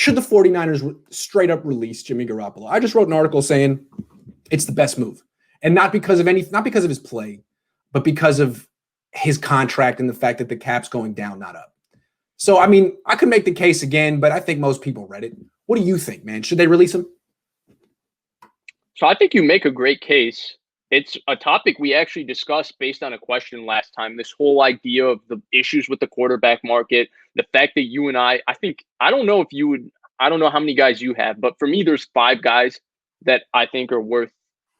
should the 49ers straight up release Jimmy Garoppolo? I just wrote an article saying it's the best move. And not because of his play, but because of his contract and the fact that the cap's going down, not up. So, I mean, I could make the case again, but I think most people read it. What do you think, man? Should they release him? So I think you make a great case. It's a topic we actually discussed based on a question last time. This whole idea of the issues with the quarterback market, the fact that you and I don't know how many guys you have, but for me, there's 5 guys that I think are worth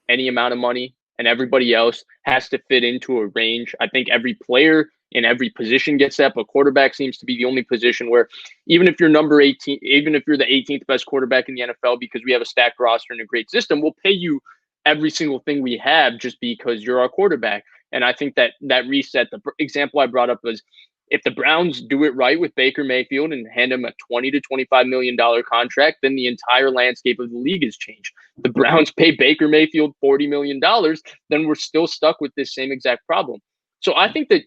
any amount of money, and everybody else has to fit into a range. I think every player in every position gets that, but quarterback seems to be the only position where even if you're number 18, even if you're the 18th best quarterback in the NFL, because we have a stacked roster and a great system, we'll pay you every single thing we have just because you're our quarterback. And I think that reset, the example I brought up was if the Browns do it right with Baker Mayfield and hand him a $20 to $25 million contract, then the entire landscape of the league has changed. The Browns pay Baker Mayfield $40 million, then we're still stuck with this same exact problem. So I think that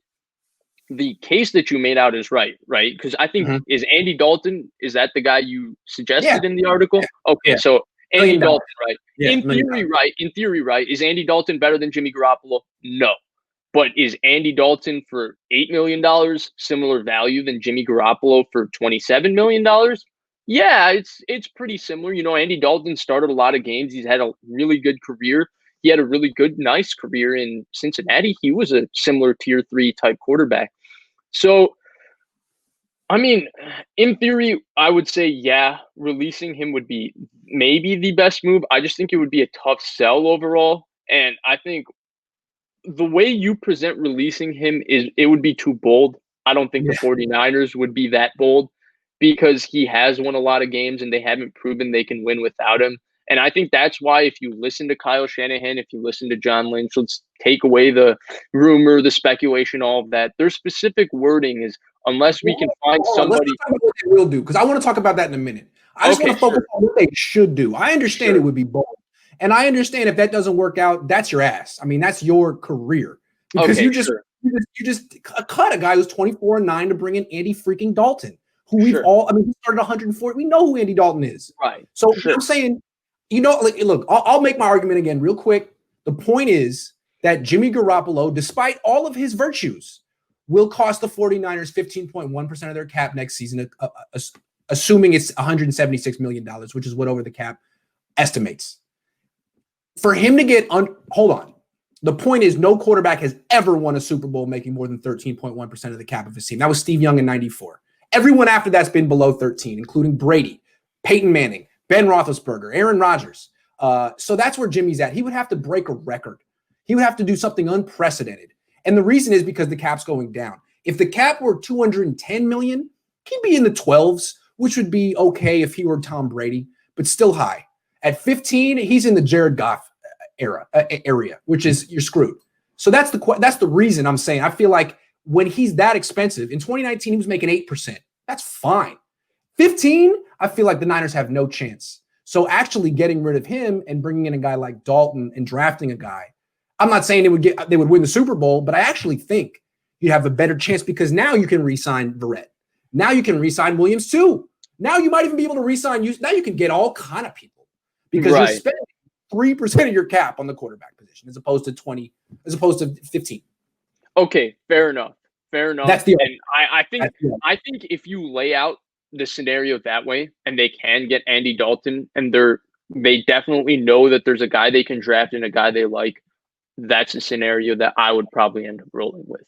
the case that you made out is right? Because I think, is Andy Dalton, is that the guy you suggested in the article? Yeah. Okay, yeah. So Andy Dalton, right? Yeah, in theory, right? Is Andy Dalton better than Jimmy Garoppolo? No. But is Andy Dalton for $8 million similar value than Jimmy Garoppolo for $27 million? Yeah, it's pretty similar. You know, Andy Dalton started a lot of games. He's had a really good career. He had a really good, nice career in Cincinnati. He was a similar tier 3 type quarterback. So, I mean, in theory, I would say, yeah, releasing him would be maybe the best move. I just think it would be a tough sell overall. And I think the way you present releasing him it would be too bold. I don't think the 49ers would be that bold because he has won a lot of games and they haven't proven they can win without him. And I think that's why if you listen to Kyle Shanahan, if you listen to John Lynch, let's take away the rumor, the speculation, all of that. Their specific wording is unless we can find somebody. Let's talk about what they will do, because I want to talk about that in a minute. I just want to focus on what they should do. I understand it would be bold. And I understand if that doesn't work out, that's your ass. I mean, that's your career. Because you just cut a guy who's 24-9 to bring in Andy freaking Dalton, who he started 140. We know who Andy Dalton is. Right. So I'm saying, look, I'll make my argument again real quick. The point is that Jimmy Garoppolo, despite all of his virtues, will cost the 49ers 15.1% of their cap next season, assuming it's $176 million, which is what over the cap estimates. For him to get hold on. The point is no quarterback has ever won a Super Bowl making more than 13.1% of the cap of his team. That was Steve Young in 94. Everyone after that's been below 13, including Brady, Peyton Manning, Ben Roethlisberger, Aaron Rodgers. So that's where Jimmy's at. He would have to break a record. He would have to do something unprecedented. And the reason is because the cap's going down. If the cap were $210 million, he'd be in the 12s, which would be okay if he were Tom Brady, but still high. At 15, he's in the Jared Goff area, which is you're screwed. So that's the reason I'm saying I feel like when he's that expensive, in 2019 he was making 8%. That's fine. 15, I feel like the Niners have no chance. So actually getting rid of him and bringing in a guy like Dalton and drafting a guy, I'm not saying they would win the Super Bowl, but I actually think you'd have a better chance because now you can re-sign Verrett. Now you can re-sign Williams too. Now you might even be able to re-sign you. Now you can get all kind of people because you're spending 3% of your cap on the quarterback position as opposed to 20, as opposed to 15. Okay, fair enough. That's the and I think if you lay out the scenario that way and they can get Andy Dalton and they definitely know that there's a guy they can draft and a guy they like, that's a scenario that I would probably end up rolling with.